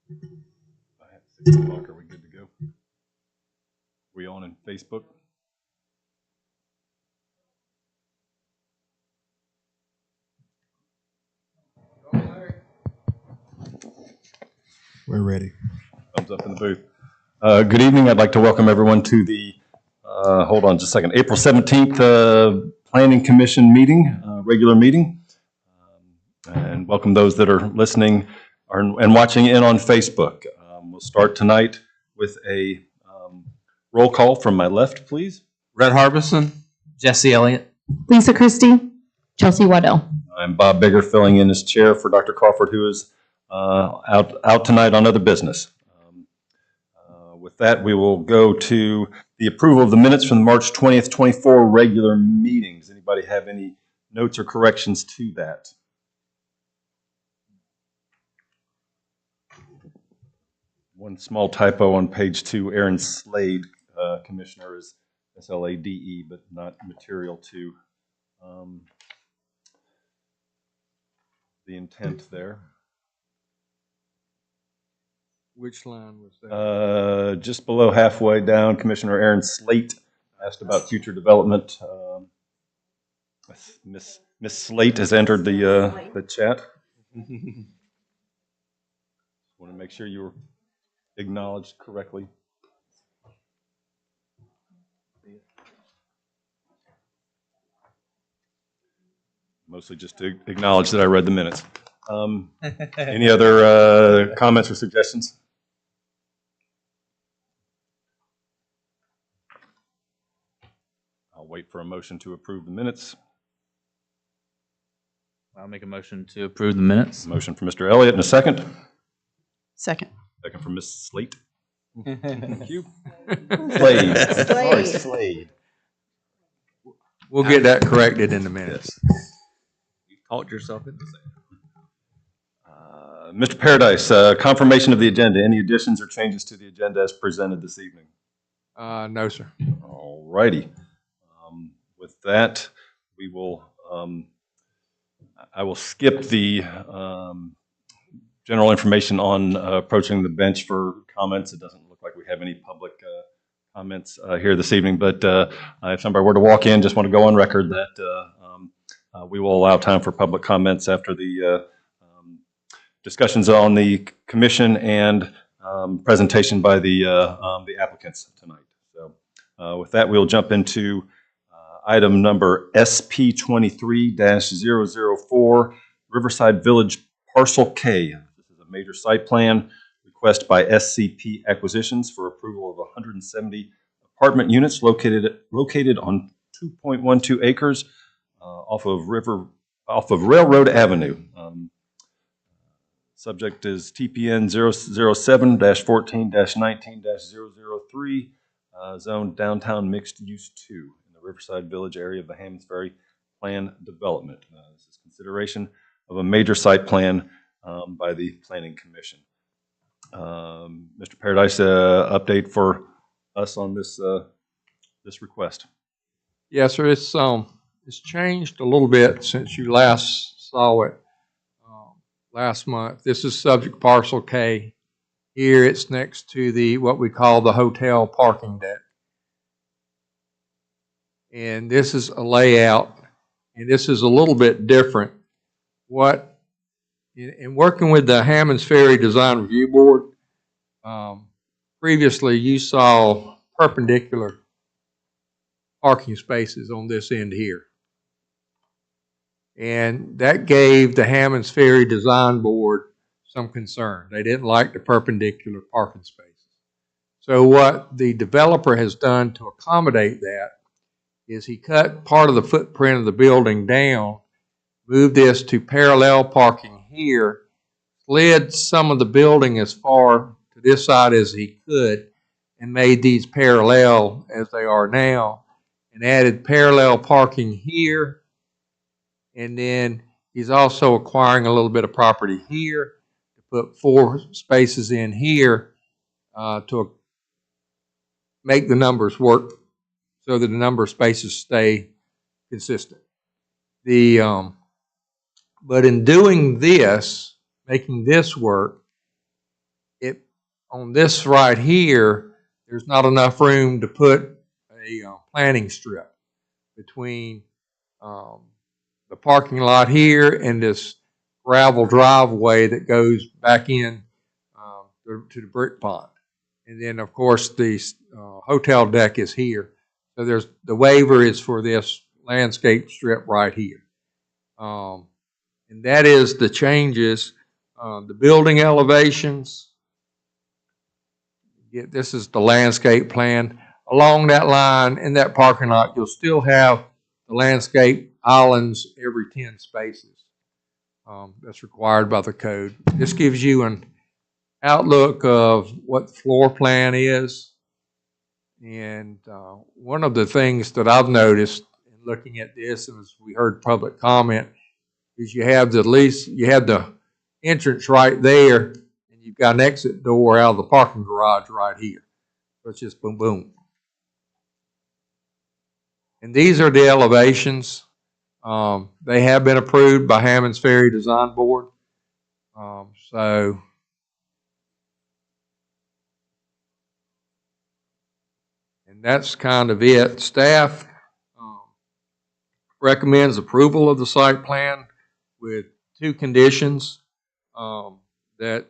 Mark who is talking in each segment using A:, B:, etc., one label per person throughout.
A: At 6 o'clock, are we good to go? We on in Facebook?
B: We're ready.
A: Thumbs up in the booth. Good evening. I'd like to welcome everyone to the, hold on just a second, April 17th Planning Commission meeting, regular meeting. And welcome those that are listening and watching in on Facebook. We'll start tonight with a roll call from my left, please.
C: Red Harbison.
D: Jesse Elliott.
E: Lisa Christie. Chelsea Waddell.
A: I'm Bob Bigger, filling in as chair for Dr. Crawford, who is out tonight on other business. With that, we will go to the approval of the minutes from the March 20th, 24 regular meetings. Anybody have any notes or corrections to that? One small typo on page 2, Aaron Slade, Commissioner, is S-L-A-D-E, but not material to the intent there.
C: Which line was that?
A: Just below halfway down, Commissioner Aaron Slate asked about future development. Miss Slate has entered the chat. Want to make sure you were acknowledged correctly. Mostly just to acknowledge that I read the minutes. Any other comments or suggestions? I'll wait for a motion to approve the minutes.
D: I'll make a motion to approve the minutes.
A: Motion for Mr. Elliott and a second.
E: Second.
A: Second from Ms. Slate.
C: Thank you.
A: Slade. Sorry, Slade.
C: We'll get that corrected in the minutes. You talked yourself into saying.
A: Mr. Paradise, confirmation of the agenda. Any additions or changes to the agenda as presented this evening?
C: No, sir.
A: All righty. With that, we will. I will skip the general information on approaching the bench for comments. It doesn't look like we have any public comments here this evening, but if somebody were to walk in, just want to go on record that we will allow time for public comments after the discussions on the commission and presentation by the applicants tonight. So with that, we'll jump into item number SP23-004, Riverside Village Parcel K. This is a major site plan request by SCP Acquisitions for approval of 170 apartment units located on 2.12 acres off of Railroad Avenue. Subject is TPN 007-14-19-003, zone downtown mixed use 2. Riverside Village area of the Hammons Ferry Plan Development. This is consideration of a major site plan by the Planning Commission. Mr. Paradise, update for us on this this request.
C: Yes, sir. It's changed a little bit since you last saw it last month. This is subject parcel K. Here it's next to the what we call the hotel parking deck. And this is a layout, and this is a little bit different. In working with the Hammons Ferry Design Review Board, previously you saw perpendicular parking spaces on this end here. And that gave the Hammons Ferry Design Board some concern. They didn't like the perpendicular parking spaces. So what the developer has done to accommodate that is he cut part of the footprint of the building down, moved this to parallel parking here, slid some of the building as far to this side as he could, and made these parallel as they are now, and added parallel parking here. And then he's also acquiring a little bit of property here to put 4 spaces in here to make the numbers work so that the number of spaces stay consistent. But in doing this, making this work, on this right here, there's not enough room to put a planting strip between the parking lot here and this gravel driveway that goes back in to the brick pond. And then, of course, the hotel deck is here. So the waiver is for this landscape strip right here. And that is the changes, the building elevations. This is the landscape plan. Along that line, in that parking lot, you'll still have the landscape islands every 10 spaces. That's required by the code. This gives you an outlook of what the floor plan is. And one of the things that I've noticed in looking at this, as we heard public comment, is you have the entrance right there, and you've got an exit door out of the parking garage right here. So it's just boom, boom. And these are the elevations. They have been approved by Hammond's Ferry Design Board. So and that's kind of it. Staff recommends approval of the site plan with 2 conditions. That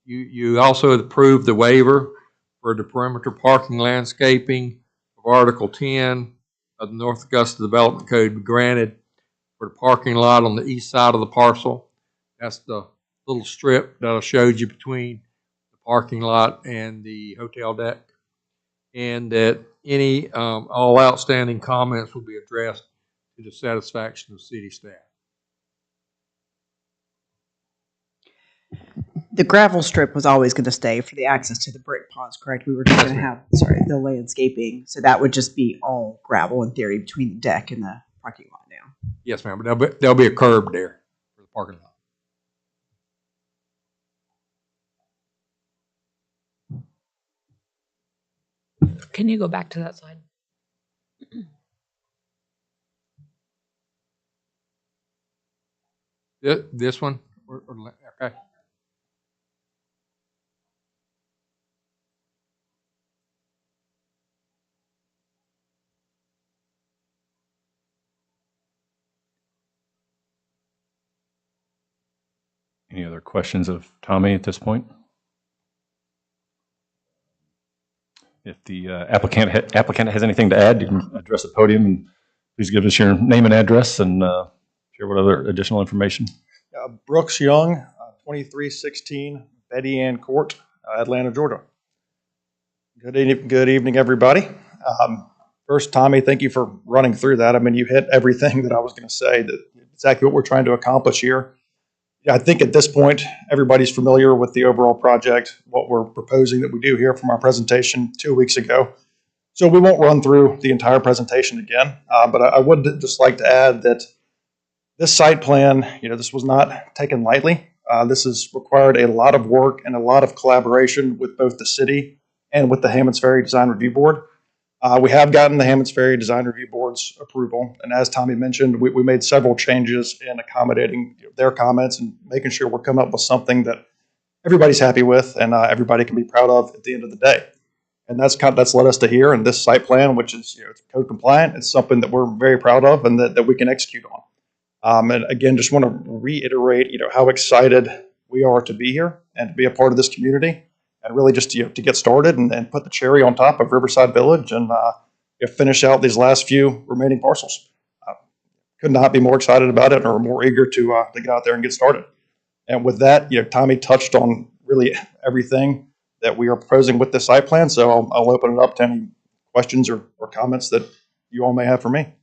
C: you also approve the waiver for the perimeter parking landscaping of Article 10 of the North Augusta Development Code be granted for the parking lot on the east side of the parcel. That's the little strip that I showed you between the parking lot and the hotel deck. And that any all outstanding comments will be addressed to the satisfaction of city staff.
B: The gravel strip was always going to stay for the access to the brick ponds, correct? We were just going to have, the landscaping. So that would just be all gravel in theory between the deck and the parking lot now.
C: Yes, ma'am, but there'll be a curb there for the parking lot.
F: Can you go back to that slide?
C: This one? Okay.
A: Any other questions of Tommy at this point? If the applicant has anything to add, you can address the podium and please give us your name and address and share what other additional information.
G: Brooks Young, 2316 Betty Ann Court, Atlanta, Georgia. Good evening, everybody. First, Tommy, thank you for running through that. I mean, you hit everything that I was going to say, that exactly what we're trying to accomplish here. I think at this point, everybody's familiar with the overall project, what we're proposing that we do here from our presentation 2 weeks ago. So we won't run through the entire presentation again, but I would just like to add that this site plan, this was not taken lightly. This has required a lot of work and a lot of collaboration with both the city and with the Hammond's Ferry Design Review Board. We have gotten the Hammond's Ferry Design Review Board's approval, and as Tommy mentioned, we made several changes in accommodating their comments and making sure we're coming up with something that everybody's happy with and everybody can be proud of at the end of the day. And that's led us to here, and this site plan, which is it's code compliant, it's something that we're very proud of and that we can execute on. And again, just want to reiterate, how excited we are to be here and to be a part of this community. And really just to get started and put the cherry on top of Riverside Village and finish out these last few remaining parcels. Could not be more excited about it or more eager to get out there and get started. And with that, Tommy touched on really everything that we are proposing with the site plan. So I'll open it up to any questions or comments that you all may have for me.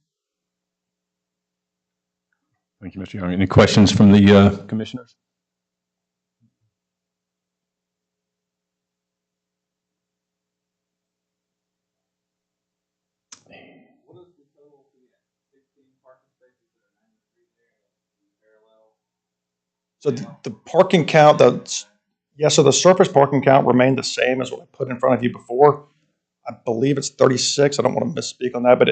A: Thank you, Mr. Young. Any questions from the commissioners?
G: So the parking count, so the surface parking count remained the same as what I put in front of you before. I believe it's 36. I don't want to misspeak on that, but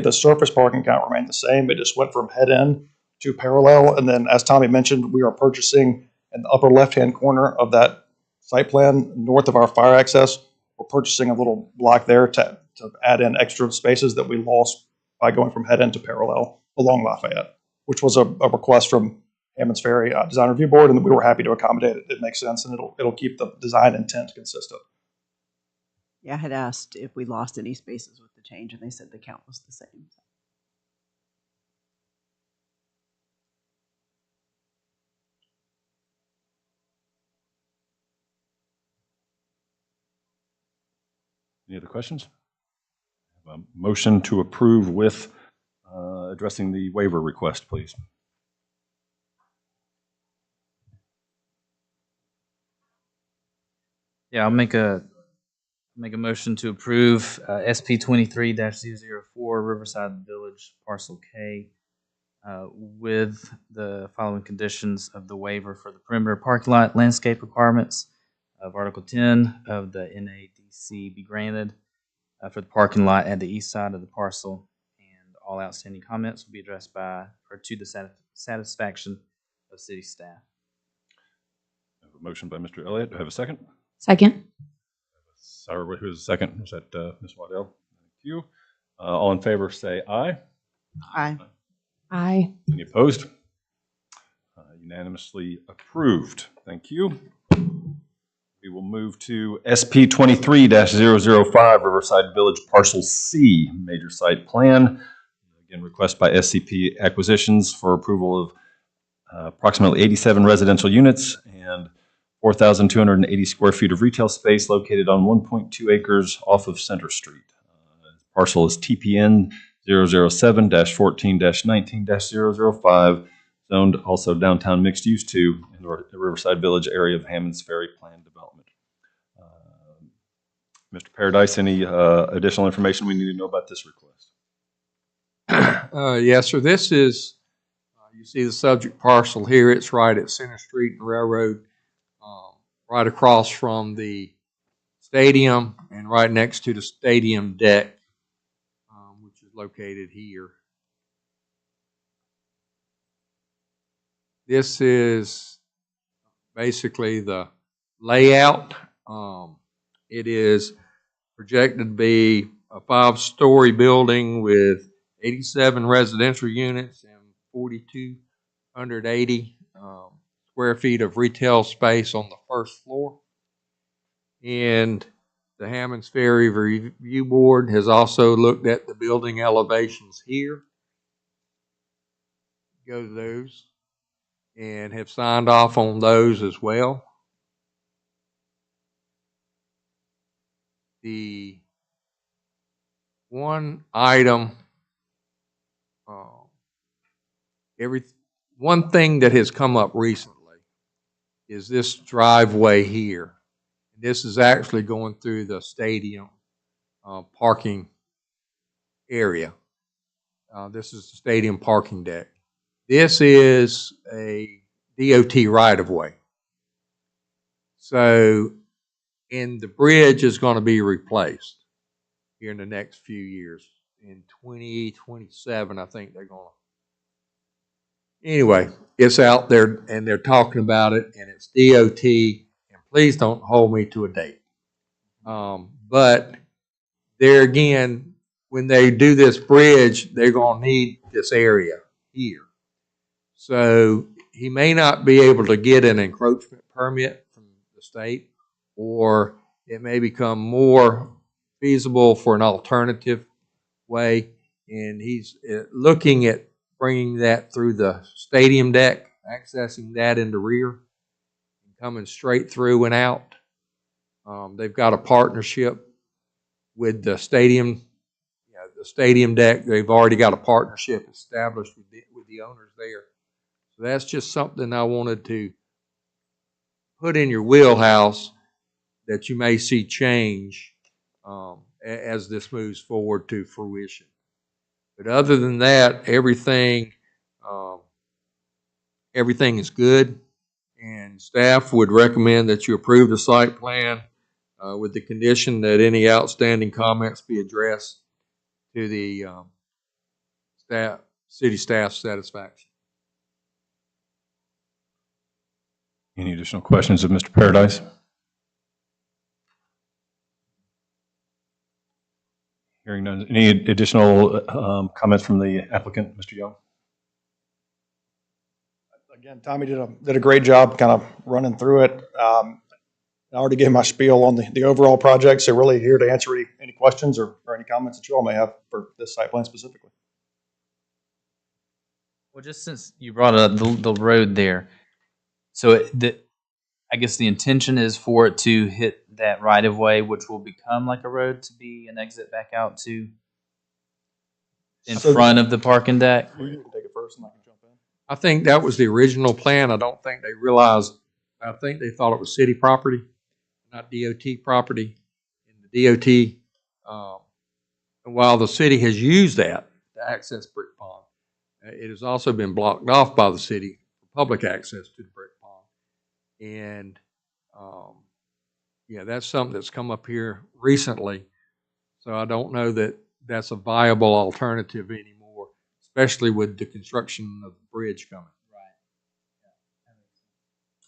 G: the surface parking count remained the same. It just went from head end to parallel. And then as Tommy mentioned, we are purchasing in the upper left-hand corner of that site plan north of our fire access. We're purchasing a little block there to add in extra spaces that we lost by going from head end to parallel along Lafayette, which was a request from Hammond's Ferry Design Review Board, and we were happy to accommodate it. It makes sense, and it'll keep the design intent consistent.
B: Yeah, I had asked if we lost any spaces with the change, and they said the count was the same.
A: Any other questions? A motion to approve with addressing the waiver request, please.
D: Yeah, I'll make a motion to approve SP 23-004 Riverside Village Parcel K with the following conditions of the waiver for the perimeter parking lot landscape requirements of Article 10 of the NADC be granted for the parking lot at the east side of the parcel, and all outstanding comments will be addressed by or to the satisfaction of city staff.
A: I have a motion by Mr. Elliott. Do I have a second?
E: Second.
A: Sorry, who's the second? Was that Ms. Waddell? Thank you. All in favor say aye.
B: Aye.
E: Aye.
A: Any opposed? Unanimously approved. Thank you. We will move to SP 23-005 Riverside Village Parcel C Major Site Plan. Again, request by SCP Acquisitions for approval of approximately 87 residential units and 4,280 square feet of retail space located on 1.2 acres off of Center Street. Parcel is TPN 007-14-19-005, zoned also downtown mixed use 2 in the Riverside Village area of Hammond's Ferry Plan Development. Mr. Paradise, any additional information we need to know about this request?
C: Yes, sir. This is, you see the subject parcel here. It's right at Center Street and Railroad, right across from the stadium and right next to the stadium deck, which is located here. This is basically the layout. It is projected to be a 5-story building with 87 residential units and 4,280 square feet of retail space on the first floor. And the Hammond's Ferry Review Board has also looked at the building elevations here. Go to those and have signed off on those as well. The one item, one thing that has come up recently is this driveway here. This is actually going through the stadium parking area. This is the stadium parking deck. This is a DOT right-of-way. So, and the bridge is going to be replaced here in the next few years. In 2027, I think they're going to. Anyway, it's out there, and they're talking about it, and it's DOT, and please don't hold me to a date. But there again, when they do this bridge, they're going to need this area here. So he may not be able to get an encroachment permit from the state, or it may become more feasible for an alternative way. And he's looking at bringing that through the stadium deck, accessing that in the rear, and coming straight through and out. They've got a partnership with the stadium, the stadium deck. They've already got a partnership established with the owners there. So that's just something I wanted to put in your wheelhouse that you may see change as this moves forward to fruition. But other than that, everything is good, and staff would recommend that you approve the site plan with the condition that any outstanding comments be addressed to the city staff's satisfaction.
A: Any additional questions of Mr. Paradise? Hearing none. Any additional comments from the applicant, Mr. Young?
G: Again, Tommy did a great job kind of running through it. I already gave my spiel on the overall project, so really here to answer any questions or any comments that you all may have for this site plan specifically.
D: Well, just since you brought up the road there, so I guess the intention is for it to hit that right of way, which will become like a road to be an exit back out to in
G: So-
D: front of the parking deck.
G: You can take it first and I can jump in.
C: I think that was the original plan. I don't think they realized, I think they thought it was city property, not DOT property. And the DOT, and while the city has used that to access Brick Pond, it has also been blocked off by the city for public access to the Brick Pond. And, yeah, that's something that's come up here recently. So I don't know that that's a viable alternative anymore, especially with the construction of the bridge coming.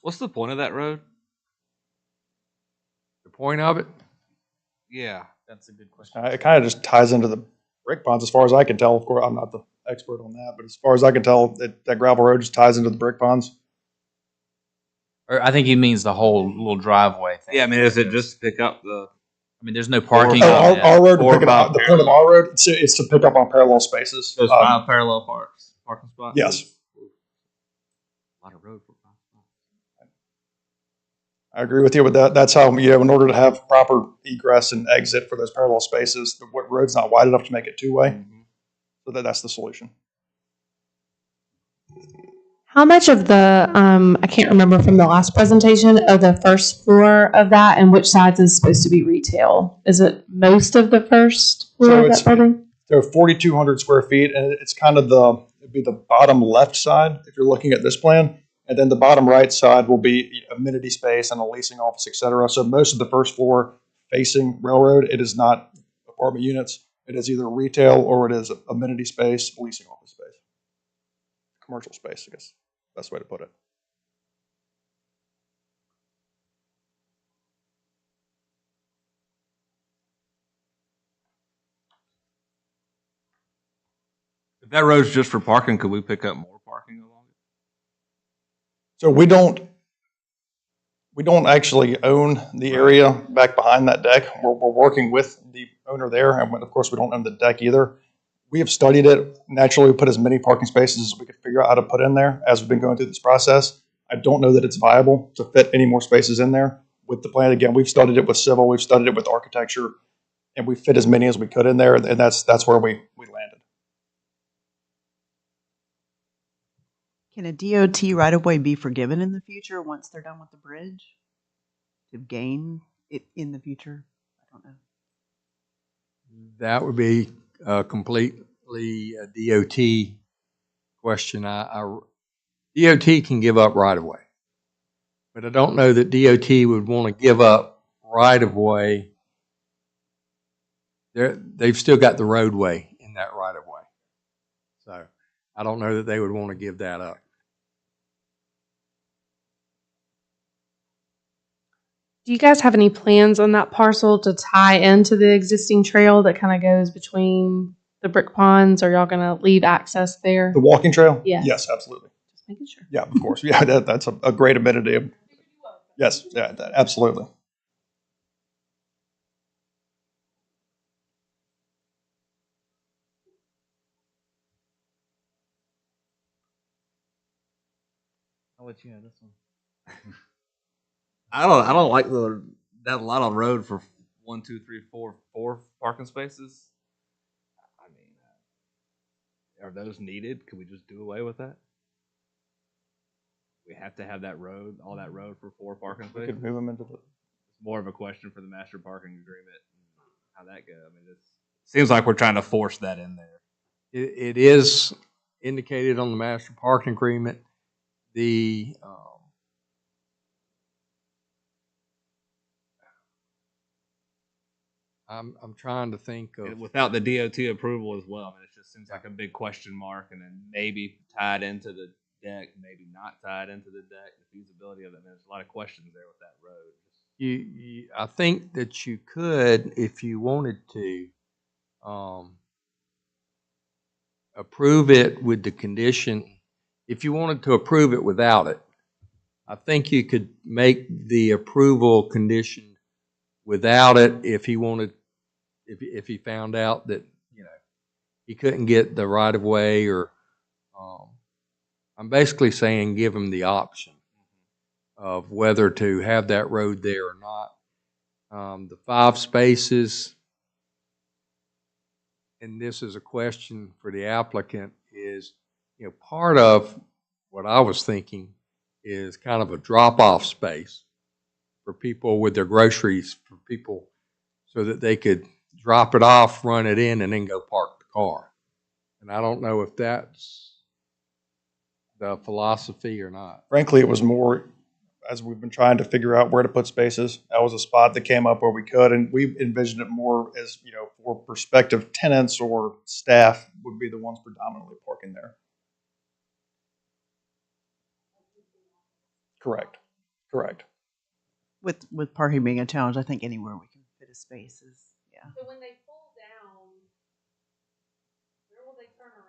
F: What's the point of that road?
C: The point of it,
F: Yeah.
D: That's a good question.
G: It kind of just ties into the brick ponds as far as I can tell. Of course, I'm not the expert on that, but as far as I can tell, that gravel road just ties into the brick ponds.
D: Or I think he means the whole little driveway thing.
F: Yeah, I mean, is it just to pick up the?
D: I mean, there's no parking.
G: Oh,
D: on that.
G: our road, to
F: Or
G: pick
F: by
G: up, the point of our road, it's to pick up on parallel spaces.
F: Those 5 parallel parking spots?
G: Yes.
F: A lot of road for 5 spots.
G: I agree with you with that. That's how, in order to have proper egress and exit for those parallel spaces, the road's not wide enough to make it two-way. So that's the solution.
E: How much of the, I can't remember from the last presentation, of the first floor of that, and which sides is supposed to be retail? Is it most of the first floor
G: So
E: of
G: it's-
E: that building?
G: They're 4,200 square feet, and it's kind of it'd be the bottom left side if you're looking at this plan. And then the bottom right side will be amenity space and a leasing office, et cetera. So most of the first floor facing railroad, it is not apartment units. It is either retail or it is amenity space, leasing office space. Commercial space, I guess, best way to put it.
F: If that road's just for parking, could we pick up more parking along it?
G: So we don't actually own the area back behind that deck. We're working with the owner there, and of course, we don't own the deck either. We have studied it. Naturally, we put as many parking spaces as we could figure out how to put in there as we've been going through this process. I don't know that it's viable to fit any more spaces in there with the plan. Again, we've studied it with civil, we've studied it with architecture, and we fit as many as we could in there, and that's where we landed.
B: Can a DOT right-of-way be forgiven in the future once they're done with the bridge? To gain it in the future? I don't know.
C: that would be completely a DOT question. DOT can give up right of way, but I don't know that DOT would want to give up right of way. They've still got the roadway in that right of way. So I don't know that they would want to give that up.
E: Do you guys have any plans on that parcel to tie into the existing trail that kind of goes between the brick ponds? Are y'all going to leave access there?
G: The walking trail?
E: Yes.
G: Yes, absolutely.
E: Just making sure.
G: Yeah, of course. Yeah, that's a great amenity. Yes, yeah, absolutely.
D: I'll let you have this one.
F: I don't like that lot of road for 1, 2, 3, 4 parking spaces. I mean, are those needed? Could we just do away with that? We have to have that road, all that road for 4 parking
G: We
F: spaces.
G: could move them into the.
F: It's more of a question for the master parking agreement. How that go? I mean, it seems like we're trying to force that in there.
C: It is indicated on the master parking agreement. The I'm trying to think of.
F: Without the DOT approval as well. I mean, it just seems like a big question mark, and then maybe tied into the deck, maybe not tied into the deck. The feasibility of it. I mean, there's a lot of questions there with that road.
C: I think that you could, if you wanted to, approve it with the condition, if you wanted to approve it without it, I think you could make the approval condition without it if he wanted, if he found out that, you know, he couldn't get the right of way or, I'm basically saying give him the option of whether to have that road there or not. The 5 spaces, and this is a question for the applicant, is, you know, part of what I was thinking is kind of a drop-off space for people with their groceries, for people so that they could drop it off, run it in, and then go park the car. And I don't know if that's the philosophy or not.
G: Frankly, it was more, as we've been trying to figure out where to put spaces, that was a spot that came up where we could, and we envisioned it more as, you know, for prospective tenants or staff would be the ones predominantly parking there. Correct. Correct.
B: With parking being a challenge, I think anywhere we can fit a space is, yeah.
E: So when they pull down, where will they turn around?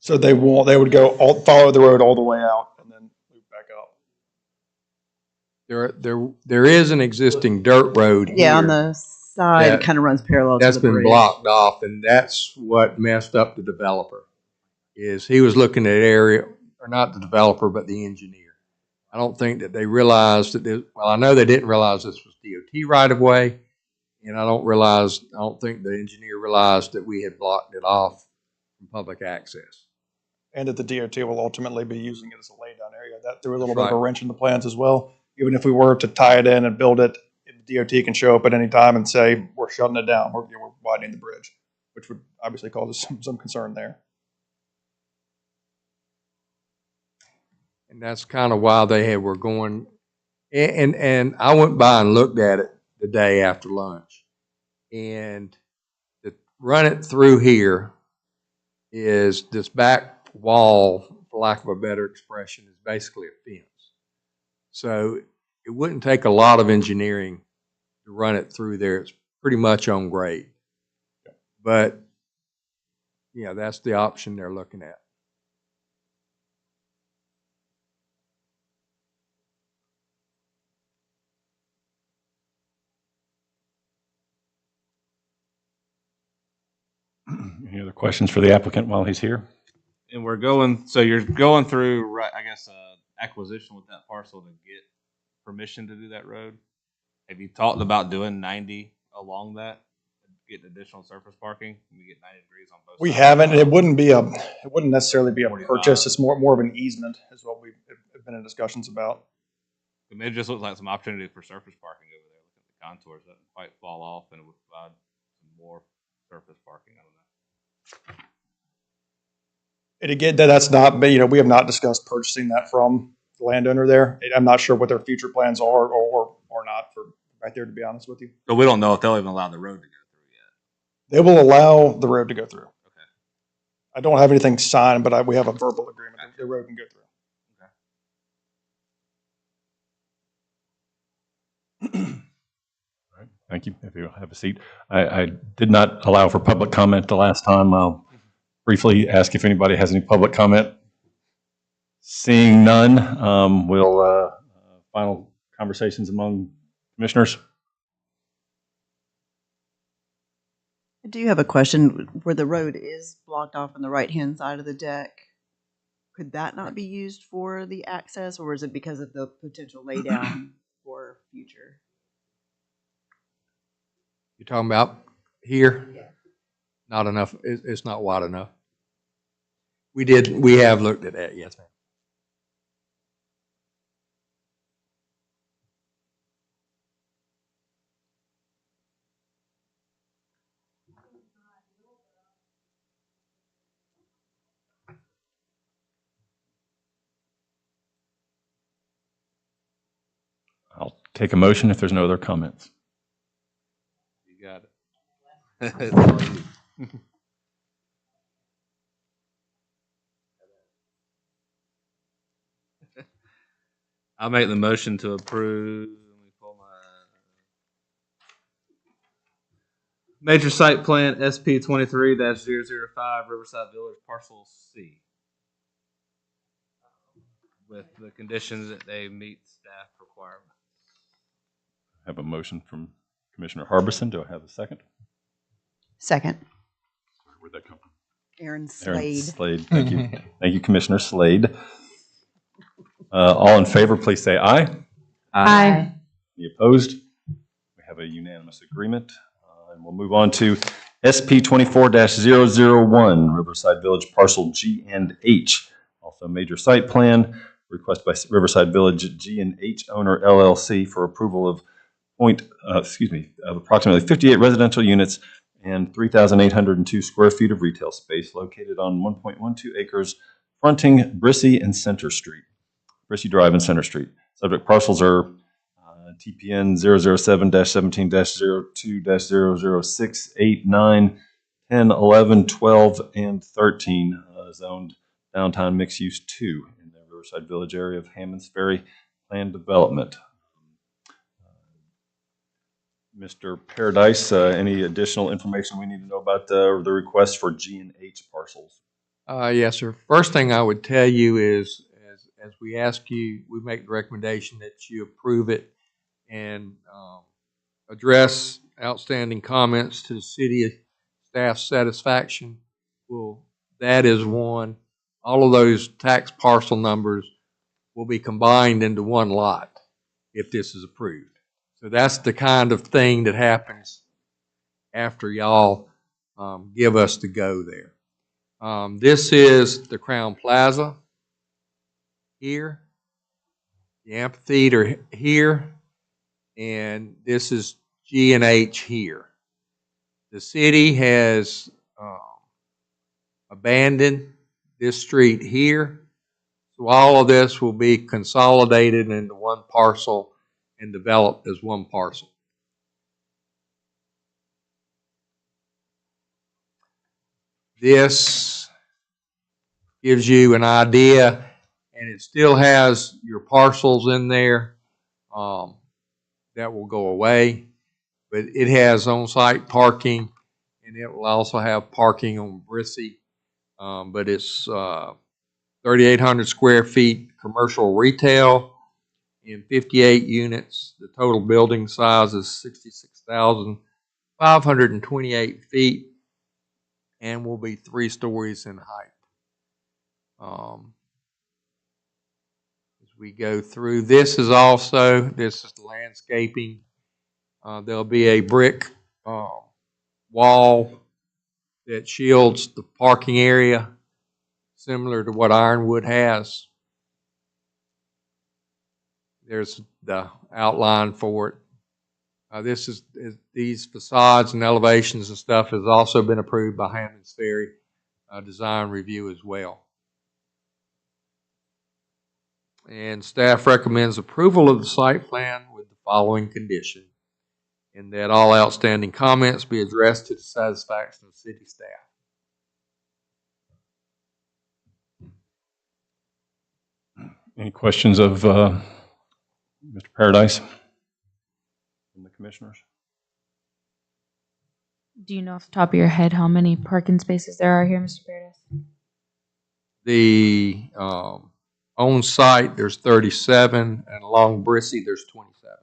G: So they would go follow the road all the way out and then move back up.
C: There is an existing dirt road here.
B: Yeah, on the side,
C: that-
B: it kind of runs parallel to
C: That's
B: the
C: been
B: bridge.
C: blocked off, and that's what messed up the developer. Is he was looking at area, or not the developer, but the engineer. I don't think that they realized that well, I know they didn't realize this was DOT right of way, and I don't think the engineer realized that we had blocked it off from public access.
G: And that the DOT will ultimately be using it as a laydown area. That threw a little
C: That's
G: bit of a
C: right.
G: wrench in the plans as well. Even if we were to tie it in and build it, the DOT can show up at any time and say, we're shutting it down, we're widening the bridge, which would obviously cause us some concern there.
C: And that's kind of why were going, and I went by and looked at it the day after lunch. And to run it through here is this back wall, for lack of a better expression, is basically a fence. So it wouldn't take a lot of engineering to run it through there. It's pretty much on grade. But, yeah, that's the option they're looking at.
A: Any other questions for the applicant while he's here?
F: And so you're going through, right, I guess, acquisition with that parcel to get permission to do that road. Have you talked about doing 90 along that, getting additional surface parking? We get 90 degrees on both
G: We
F: sides.
G: haven't, it wouldn't necessarily be a purchase. It's more of an easement is what we've been in discussions about.
F: I mean, it just looks like some opportunity for surface parking over there. Look at the contours, that doesn't quite fall off, and it would provide some more surface parking. I don't know.
G: And again, that's not, we have not discussed purchasing that from the landowner there. I'm not sure what their future plans are or not for right there, to be honest with you.
F: So we don't know if they'll even allow the road to go through yet.
G: They will allow the road to go through.
F: Okay.
G: I don't have anything signed, but we have a verbal agreement that the road can go through.
A: All right, thank you. If you have a seat. I did not allow for public comment the last time. I'll briefly ask if anybody has any public comment. Seeing none, we'll final conversations among commissioners.
B: I do have a question. Where the road is blocked off on the right-hand side of the deck, could that not be used for the access, or is it because of the potential laydown for future?
C: You're talking about here? Yeah. Not enough, it's not wide enough. We have looked at that, yes, ma'am.
A: I'll take a motion if there's no other comments.
F: You got it. It's all you. I'll make the motion to approve. Let me pull Major site plan SP 23-005 Riverside Village Parcel C. With the conditions that they meet staff requirements.
A: I have a motion from Commissioner Harbison. Do I have a second?
B: Second.
A: Where'd that come from?
B: Aaron
A: Aaron
B: Slade.
A: Slade. Thank you. Thank you, Commissioner Slade. All in favor, please say aye.
E: Aye.
A: Any opposed? We have a unanimous agreement. And we'll move on to SP 24-001, Riverside Village Parcel G and H. Also major site plan, request by Riverside Village G and H owner LLC for approval of of approximately 58 residential units and 3,802 square feet of retail space located on 1.12 acres fronting Brissy and Center Street, Brissy Drive and Center Street. Subject parcels are TPN 007-17-02-006, 8, 9, 10, 11, 12, and 13, zoned downtown mixed use 2 in the Riverside Village area of Hammond's Ferry Planned Development. Mr. Paradise, any additional information we need to know about the request for G and H parcels?
C: Yes, sir. First thing I would tell you is, as we ask you, we make the recommendation that you approve it and address outstanding comments to the city staff's satisfaction. Well, that is one. All of those tax parcel numbers will be combined into one lot if this is approved. So that's the kind of thing that happens after y'all give us the go there. This is the Crown Plaza here, the amphitheater here, and this is G and H here. The city has abandoned this street here, so all of this will be consolidated into one parcel and developed as one parcel. This gives you an idea, and it still has your parcels in there that will go away, but it has on-site parking, and it will also have parking on Brissy, but it's 3,800 square feet commercial retail in 58 units. The total building size is 66,528 feet and will be 3 stories in height. As we go through, this is the landscaping. There'll be a brick wall that shields the parking area, similar to what Ironwood has. There's the outline for it. These facades and elevations and stuff has also been approved by Hammond's Ferry Design Review as well. And staff recommends approval of the site plan with the following condition, and that all outstanding comments be addressed to the satisfaction of city staff.
A: Any questions of Mr. Paradise from the commissioners?
H: Do you know off the top of your head how many parking spaces there are here, Mr. Paradise?
C: The on site there's 37, and along Brissy there's 27.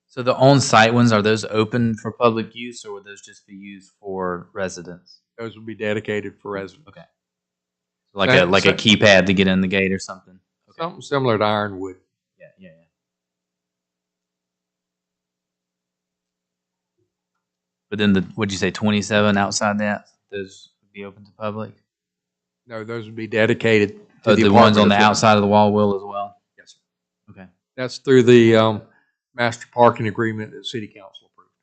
D: So the on-site ones, are those open for public use, or would those just be used for residents?
C: Those will be dedicated for residents.
D: Okay. So like a keypad to get in the gate or something. Okay.
C: Something similar to Ironwood.
D: Yeah. But then what'd you say, 27 outside that? Those would be open to public?
C: No, those would be dedicated to
D: The ones on the outside of the wall will as well?
C: Yes, sir.
D: Okay.
C: That's through the master parking agreement that City Council approved.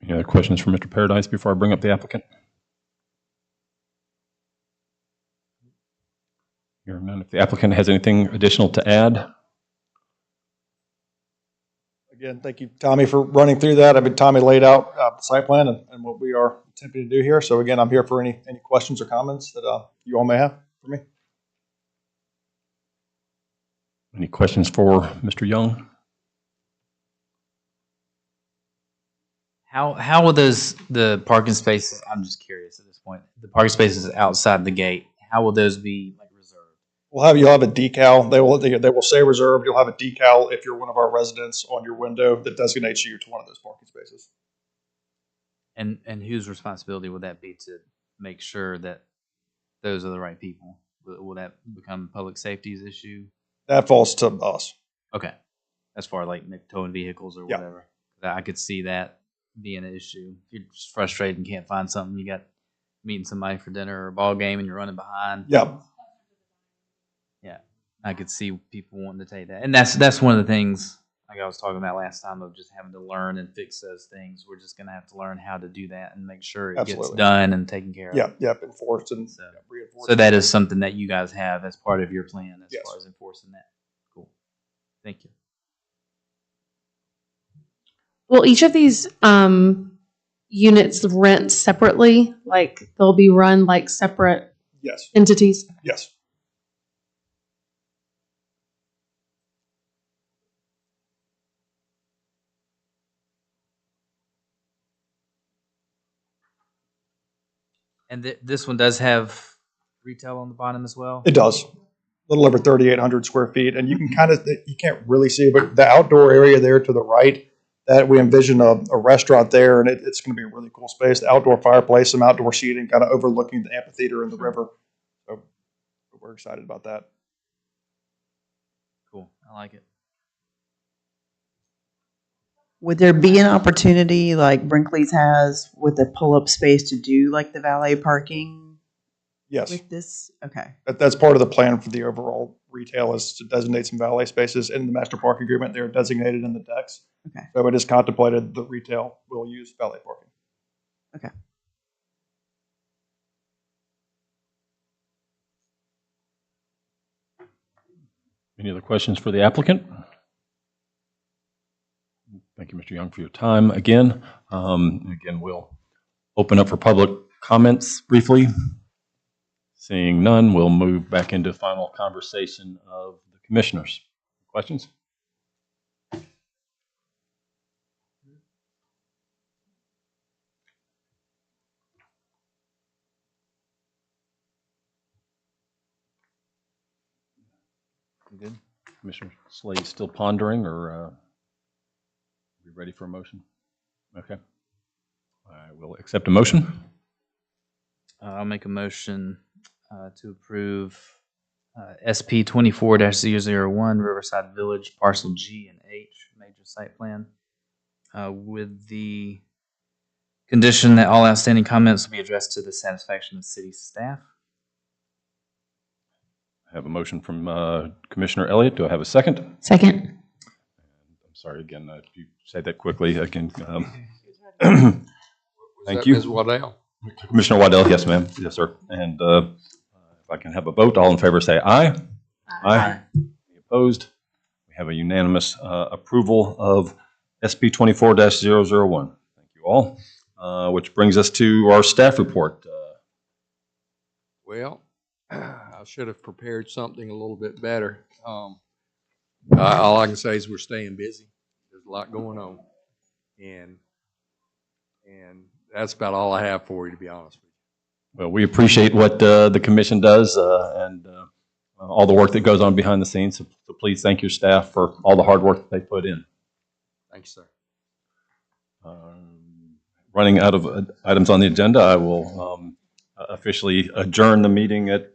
A: Any other questions for Mr. Paradise before I bring up the applicant? Hearing none. If the applicant has anything additional to add?
G: Again, thank you, Tommy, for running through that. I mean, Tommy laid out the site plan and what we are attempting to do here. So again, I'm here for any questions or comments that you all may have for me.
A: Any questions for Mr. Young?
D: How will the parking spaces, I'm just curious at this point, the parking spaces outside the gate, how will those be like reserved?
G: You'll have a decal. They will say reserved. You'll have a decal if you're one of our residents on your window that designates you to one of those parking spaces.
D: And whose responsibility would that be to make sure that those are the right people? Will that become public safety's issue?
G: That falls to us.
D: Okay. As far as like towing vehicles or
G: Yeah.
D: whatever. I could see that being an issue. If you're just frustrated and can't find something, you got meeting somebody for dinner or a ball game and you're running behind.
G: Yeah.
D: Yeah. I could see people wanting to take that. And that's one of the things like I was talking about last time of just having to learn and fix those things. We're just gonna have to learn how to do that and make sure it
G: Absolutely.
D: gets done and taken care of.
G: Yep. Enforced and
D: So,
G: reinforced.
D: so that is something that you guys have as part of your plan as
G: Yes.
D: far as enforcing that. Cool. Thank you.
E: Will each of these units rent separately? Like they'll be run like separate
G: Yes.
E: entities?
G: Yes.
D: And this one does have retail on the bottom as well?
G: It does. A little over 3,800 square feet. And you can you can't really see, but the outdoor area there to the right, that we envision a restaurant there, and it's going to be a really cool space. The outdoor fireplace, some outdoor seating, kind of overlooking the amphitheater and the river. So we're excited about that.
D: Cool. I like it.
B: Would there be an opportunity like Brinkley's has with the pull-up space to do like the valet parking
G: Yes.
B: with this? Okay.
G: That's part of the plan for the overall retail is to designate some valet spaces in the master park agreement. They're designated in the decks.
B: Okay.
G: So it is contemplated the retail will use valet parking.
B: Okay.
A: Any other questions for the applicant? Thank you, Mr. Young, for your time again. Again, we'll open up for public comments briefly. Seeing none, we'll move back into final conversation of the commissioners. Questions?
D: Good.
A: Commissioner Slade still pondering, or are we ready for a motion? Okay. I will accept a motion.
D: I'll make a motion to approve SP 24-001 Riverside Village Parcel G and H Major Site Plan with the condition that all outstanding comments will be addressed to the satisfaction of city staff.
A: I have a motion from Commissioner Elliott. Do I have a second?
H: Second.
A: I'm sorry again, if you say that quickly, I can. Thank
C: that
A: you.
C: Ms. Waddell?
A: Commissioner Waddell, yes, ma'am. Yes, sir. And if I can have a vote, all in favor say aye. Aye. Any opposed? We have a unanimous approval of SP 24-001. Thank you all. Which brings us to our staff report.
C: Well, I should have prepared something a little bit better. All I can say is we're staying busy. There's a lot going on. And that's about all I have for you, to be honest with you.
A: Well, we appreciate what the commission does and all the work that goes on behind the scenes. So please thank your staff for all the hard work that they put in.
C: Thanks, sir.
A: Running out of items on the agenda, I will officially adjourn the meeting at